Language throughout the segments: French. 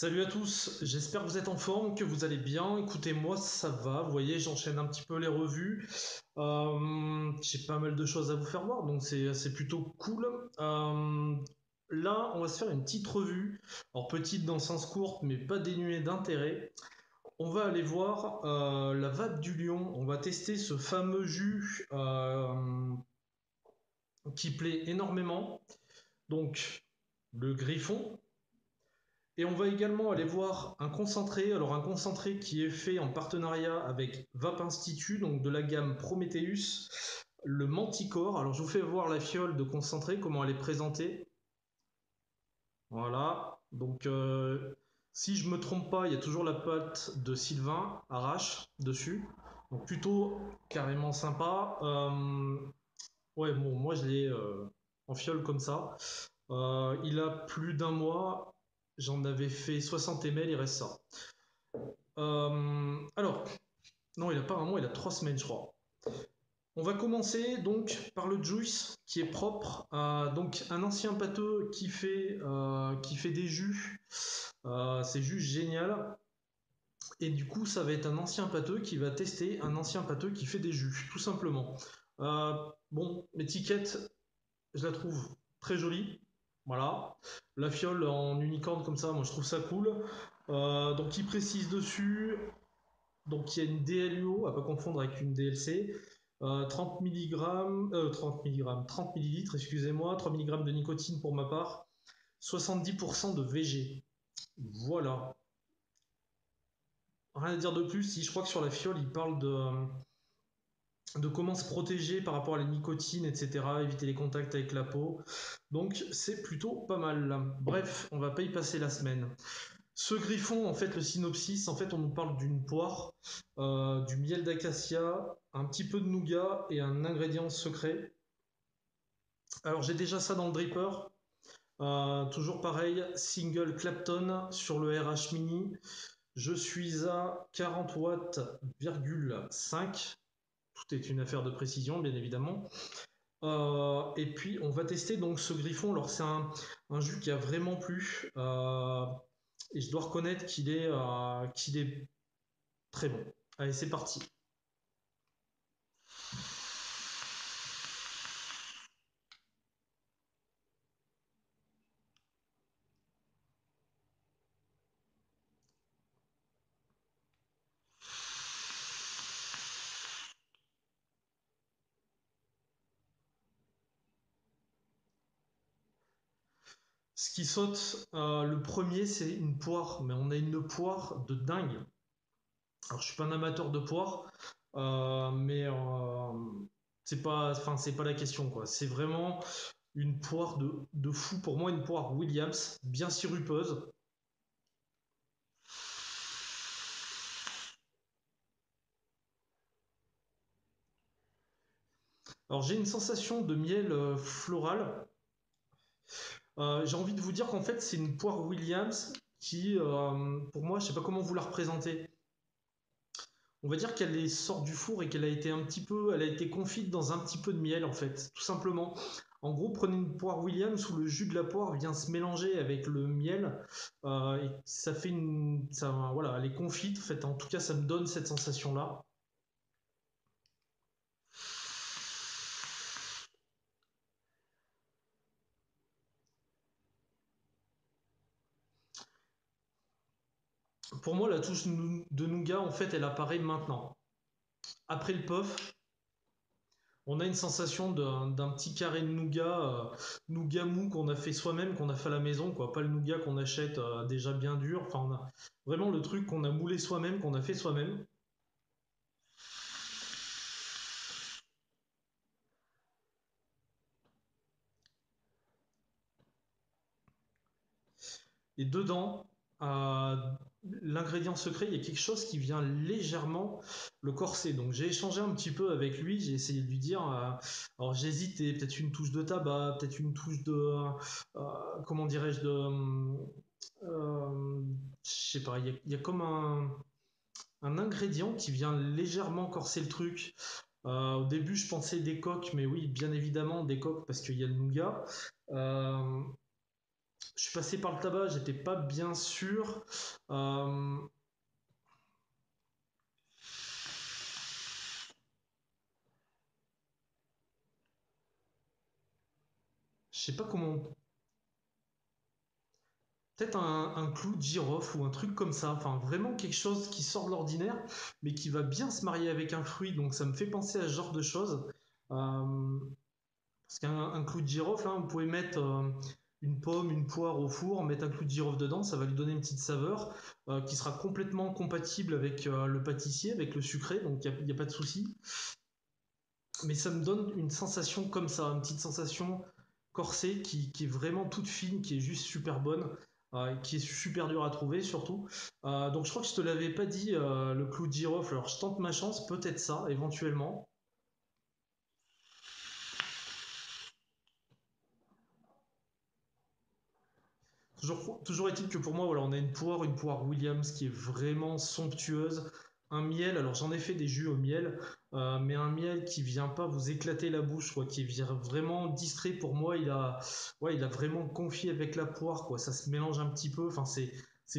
Salut à tous, j'espère que vous êtes en forme, que vous allez bien. Écoutez, moi ça va, vous voyez, j'enchaîne un petit peu les revues. J'ai pas mal de choses à vous faire voir, donc c'est plutôt cool. Là, on va se faire une petite revue. Alors petite dans le sens courte, mais pas dénuée d'intérêt. On va aller voir la vape du lion. On va tester ce fameux jus qui plaît énormément. Donc, le griffon. Et on va également aller voir un concentré, alors un concentré qui est fait en partenariat avec Vape Institut, donc de la gamme Prometheus, le Manticore. Alors je vous fais voir la fiole de concentré, comment elle est présentée. Voilà, donc si je me trompe pas, il y a toujours la patte de Sylvain Arrache dessus, donc plutôt carrément sympa. Ouais, bon, moi je l'ai en fiole comme ça. Il a plus d'un mois, j'en avais fait 60 ml, il reste ça. Alors, non, il a pas un mois, il a 3 semaines, je crois. On va commencer donc par le juice qui est propre. Donc un ancien pâteux qui fait des jus. C'est juste génial. Et du coup, ça va être un ancien pâteux qui va tester un ancien pâteux qui fait des jus, tout simplement. Bon, l'étiquette, je la trouve très jolie. Voilà. La fiole en unicorne comme ça, moi je trouve ça cool. Donc il précise dessus. Donc il y a une DLUO, à pas confondre avec une DLC. 30 mg, 30 mg, 30 millilitres, excusez-moi, 3 mg de nicotine pour ma part, 70% de VG. Voilà. Rien à dire de plus, si je crois que sur la fiole, il parle de comment se protéger par rapport à la nicotine, etc., éviter les contacts avec la peau. Donc c'est plutôt pas mal. Bref, on va pas y passer la semaine. Ce griffon, en fait, le synopsis, en fait, on nous parle d'une poire, du miel d'acacia, un petit peu de nougat et un ingrédient secret. Alors, j'ai déjà ça dans le dripper. Toujours pareil, single Clapton sur le RH Mini. Je suis à 40 watts, 5. Tout est une affaire de précision, bien évidemment. Et puis, on va tester donc ce griffon. Alors, c'est un jus qui a vraiment plu. Et je dois reconnaître qu'il est très bon. Allez, c'est parti. Ce qui saute, le premier, c'est une poire. Mais on a une poire de dingue. Alors, je suis pas un amateur de poire, mais c'est pas la question, quoi. C'est vraiment une poire de fou. Pour moi, une poire Williams, bien sirupeuse. Alors, j'ai une sensation de miel floral. J'ai envie de vous dire qu'en fait, c'est une poire Williams qui, pour moi, je sais pas comment vous la représenter. On va dire qu'elle sort du four et qu'elle a été elle a été confite dans un petit peu de miel en fait, tout simplement. En gros, prenez une poire Williams où le jus de la poire vient se mélanger avec le miel et ça fait voilà, elle est confite. En fait, en tout cas, ça me donne cette sensation-là. Pour moi, la touche de nougat, en fait, elle apparaît maintenant. Après le puff, on a une sensation d'un petit carré de nougat, nougat mou qu'on a fait soi-même, qu'on a fait à la maison, quoi. Pas le nougat qu'on achète déjà bien dur. Enfin, on a vraiment le truc qu'on a moulé soi-même, qu'on a fait soi-même. Et dedans, euh, l'ingrédient secret, il y a quelque chose qui vient légèrement le corser. Donc j'ai échangé un petit peu avec lui, j'ai essayé de lui dire, alors j'ai hésité, peut-être une touche de tabac, peut-être une touche euh, comment dirais-je, euh, je sais pas, il y a comme un ingrédient qui vient légèrement corser le truc. Au début, je pensais des coques, mais oui, bien évidemment, des coques parce qu'il y a le nougat. Euh, Je suis passé par le tabac, j'étais pas bien sûr. Euh, je sais pas comment. Peut-être un clou de girofle ou un truc comme ça. Enfin, vraiment quelque chose qui sort de l'ordinaire, mais qui va bien se marier avec un fruit. Donc ça me fait penser à ce genre de choses. Euh, Parce qu'un clou de girofle, hein, vous pouvez mettre une pomme, une poire au four, mettre un clou de girofle dedans, ça va lui donner une petite saveur qui sera complètement compatible avec le pâtissier, avec le sucré, donc il n'y a pas de souci. Mais ça me donne une sensation comme ça, une petite sensation corsée qui est vraiment toute fine, qui est juste super bonne, qui est super dure à trouver surtout. Donc je crois que je te l'avais pas dit, le clou de girofle, alors je tente ma chance, peut-être ça, éventuellement. Toujours est-il que pour moi, voilà, on a une poire Williams qui est vraiment somptueuse. Un miel, alors j'en ai fait des jus au miel, mais un miel qui vient pas vous éclater la bouche, quoi, qui vient vraiment distrait. Pour moi, ouais, il a vraiment confié avec la poire, quoi. Ça se mélange un petit peu. Enfin, c'est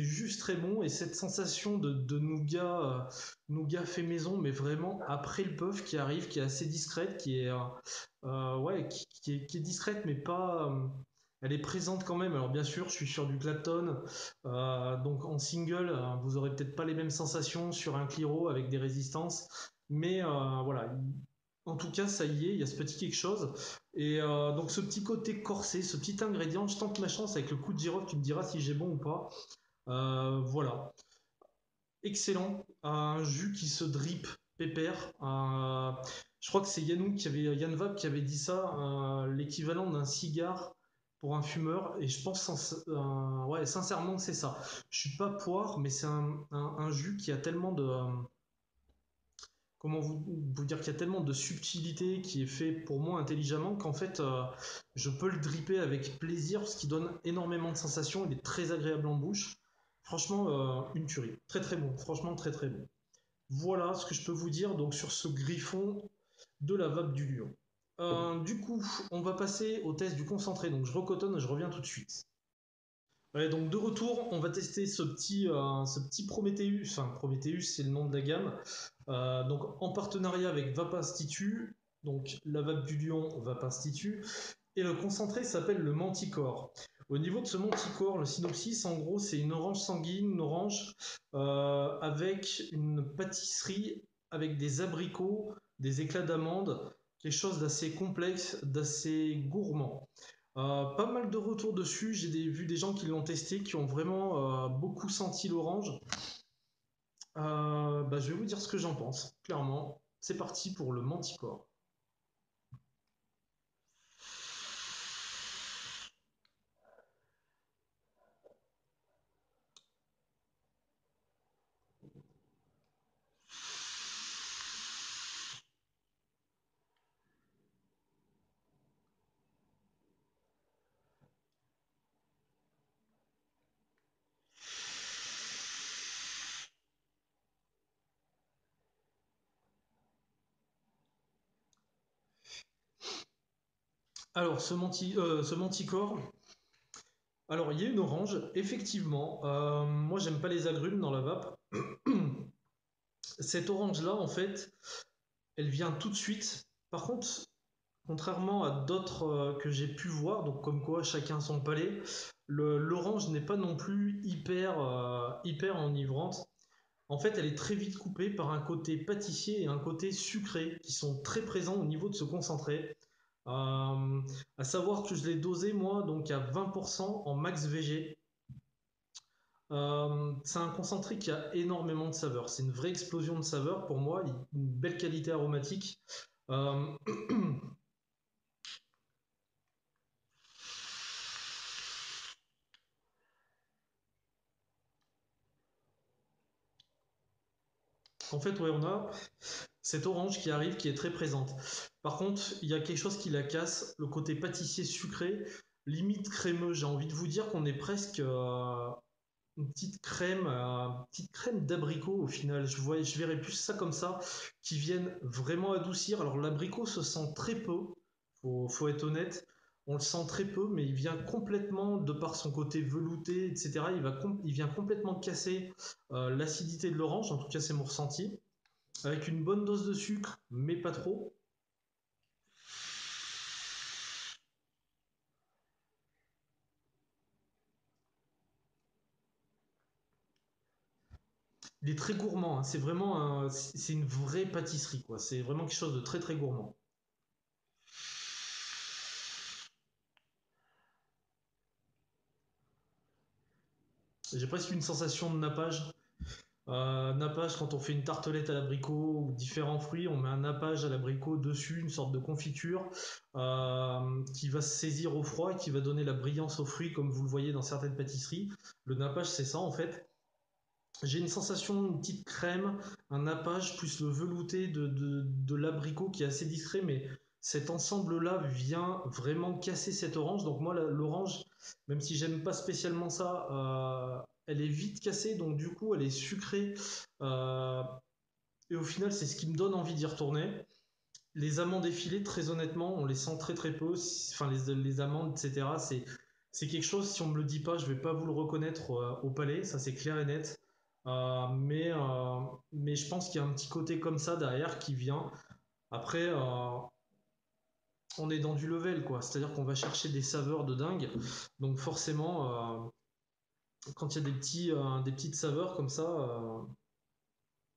juste très bon. Et cette sensation de nougat, nougat fait maison, mais vraiment après le puff qui arrive, qui est assez discrète, ouais, qui est discrète, mais pas. Elle est présente quand même. Alors bien sûr, je suis sur du Clapton, donc en single, vous aurez peut-être pas les mêmes sensations sur un Cliro avec des résistances, mais voilà. En tout cas, ça y est, il y a ce petit quelque chose. Et donc ce petit côté corsé, ce petit ingrédient, je tente ma chance avec le coup de girofle, tu me diras si j'ai bon ou pas. Voilà, excellent. Un jus qui se drip, pépère. Je crois que c'est Yann Vab qui avait dit ça, l'équivalent d'un cigare pour un fumeur. Et je pense ouais, sincèrement que c'est ça. Je suis pas poire, mais c'est un jus qui a tellement de comment vous dire qu'il y a tellement de subtilité qui est fait pour moi intelligemment qu'en fait je peux le dripper avec plaisir, ce qui donne énormément de sensations. Il est très agréable en bouche. Franchement, une tuerie. Très très bon. Franchement, très très bon. Voilà ce que je peux vous dire donc sur ce griffon de la vape du lion. Du coup, on va passer au test du concentré. Donc je recotonne et je reviens tout de suite. Ouais, donc de retour, on va tester ce petit Prometheus. Enfin, Prometheus, c'est le nom de la gamme. Donc en partenariat avec Vape Institut. Donc la vape du lion, Vape Institut. Et le concentré s'appelle le Manticore. Au niveau de ce Manticore, le synopsis, en gros, c'est une orange sanguine, une orange avec une pâtisserie, avec des abricots, des éclats d'amande, quelque chose d'assez complexe, d'assez gourmand. Pas mal de retours dessus, vu des gens qui l'ont testé, qui ont vraiment beaucoup senti l'orange. Bah, je vais vous dire ce que j'en pense, clairement. C'est parti pour le Manticore. Alors, ce Manticore, alors il y a une orange, effectivement. Moi, j'aime pas les agrumes dans la vape. Cette orange-là, en fait, elle vient tout de suite. Par contre, contrairement à d'autres que j'ai pu voir, donc comme quoi chacun son palais, l'orange n'est pas non plus hyper enivrante. En fait, elle est très vite coupée par un côté pâtissier et un côté sucré qui sont très présents au niveau de ce concentré. À savoir que je l'ai dosé moi donc à 20% en max VG. C'est un concentré qui a énormément de saveur. C'est une vraie explosion de saveur pour moi, une belle qualité aromatique. Euh, En fait, ouais, on a cette orange qui arrive, qui est très présente. Par contre, il y a quelque chose qui la casse, le côté pâtissier sucré, limite crémeux. J'ai envie de vous dire qu'on est presque petite crème d'abricot au final. Je verrais plus ça comme ça, qui viennent vraiment adoucir. Alors l'abricot se sent très peu, faut être honnête. on le sent très peu, mais il vient complètement, de par son côté velouté, etc., il vient complètement casser l'acidité de l'orange, en tout cas c'est mon ressenti, avec une bonne dose de sucre, mais pas trop. Il est très gourmand, hein. C'est vraiment c'est une vraie pâtisserie, quoi. C'est vraiment quelque chose de très très gourmand. J'ai presque une sensation de nappage. Nappage, quand on fait une tartelette à l'abricot ou différents fruits, on met un nappage à l'abricot dessus, une sorte de confiture qui va se saisir au froid et qui va donner la brillance aux fruits, comme vous le voyez dans certaines pâtisseries. Le nappage, c'est ça en fait. J'ai une sensation, une petite crème, un nappage, plus le velouté de l'abricot qui est assez discret, mais cet ensemble-là vient vraiment casser cette orange. Donc moi, l'orange, même si j'aime pas spécialement ça, elle est vite cassée, donc du coup, elle est sucrée. euh, et au final, c'est ce qui me donne envie d'y retourner. Les amandes effilées, très honnêtement, on les sent très très peu. Enfin, les amandes, etc. C'est quelque chose, si on me le dit pas, je vais pas vous le reconnaître au palais, ça c'est clair et net. Mais je pense qu'il y a un petit côté comme ça derrière qui vient. Après, on est dans du level, quoi. C'est-à-dire qu'on va chercher des saveurs de dingue. Donc forcément, quand il y a des petites saveurs comme ça,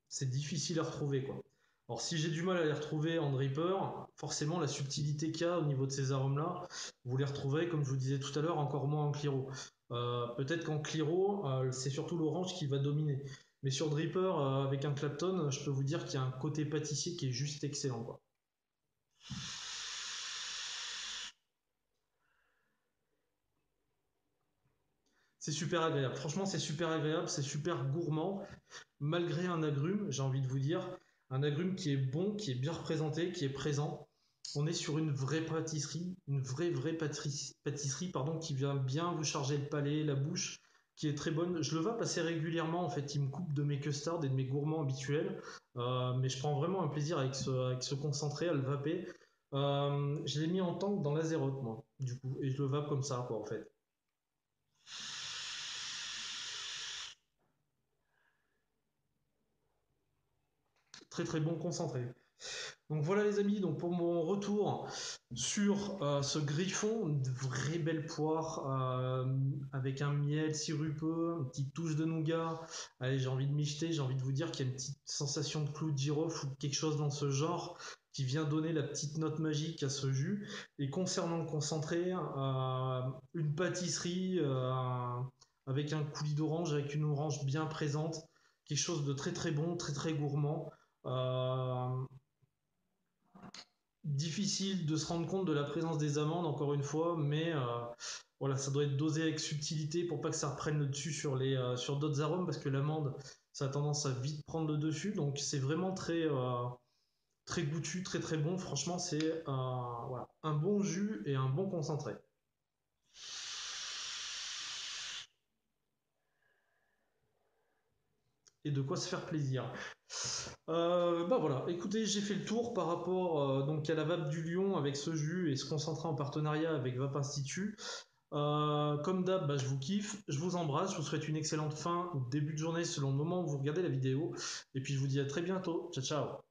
c'est difficile à retrouver, quoi. Alors si j'ai du mal à les retrouver en dripper, forcément la subtilité qu'il y a au niveau de ces arômes-là, vous les retrouverez, comme je vous disais tout à l'heure, encore moins en Cliro. Peut-être qu'en Cliro, c'est surtout l'orange qui va dominer. Mais sur dripper, avec un Clapton, je peux vous dire qu'il y a un côté pâtissier qui est juste excellent, quoi. C'est super agréable. Franchement, c'est super agréable, c'est super gourmand, malgré un agrume, j'ai envie de vous dire, un agrume qui est bon, qui est bien représenté, qui est présent. On est sur une vraie pâtisserie, une vraie pâtisserie pardon, qui vient bien vous charger le palais, la bouche, qui est très bonne. Je le vape assez régulièrement, en fait, il me coupe de mes custards et de mes gourmands habituels, mais je prends vraiment un plaisir avec ce concentré à le vaper. Je l'ai mis en tank dans l'Azeroth, moi, du coup, et je le vape comme ça, quoi, en fait. Très très bon concentré. Donc voilà les amis, donc pour mon retour sur ce griffon, une vraie belle poire avec un miel sirupeux, une petite touche de nougat. Allez, j'ai envie de m'y jeter, j'ai envie de vous dire qu'il y a une petite sensation de clou de girofle ou quelque chose dans ce genre qui vient donner la petite note magique à ce jus. Et concernant le concentré, une pâtisserie avec un coulis d'orange, avec une orange bien présente, quelque chose de très très bon, très très gourmand. Euh, Difficile de se rendre compte de la présence des amandes, encore une fois, mais voilà, ça doit être dosé avec subtilité pour pas que ça reprenne le dessus sur sur d'autres arômes, parce que l'amande, ça a tendance à vite prendre le dessus, donc c'est vraiment très goûtu, très très bon. Franchement, c'est voilà, un bon jus et un bon concentré. Et de quoi se faire plaisir. Bah voilà, écoutez, j'ai fait le tour par rapport donc à la vape du lion avec ce jus et ce concentré en partenariat avec Vape Institut. Comme d'hab, bah, je vous kiffe, je vous embrasse, je vous souhaite une excellente fin ou début de journée selon le moment où vous regardez la vidéo. Et puis je vous dis à très bientôt. Ciao ciao.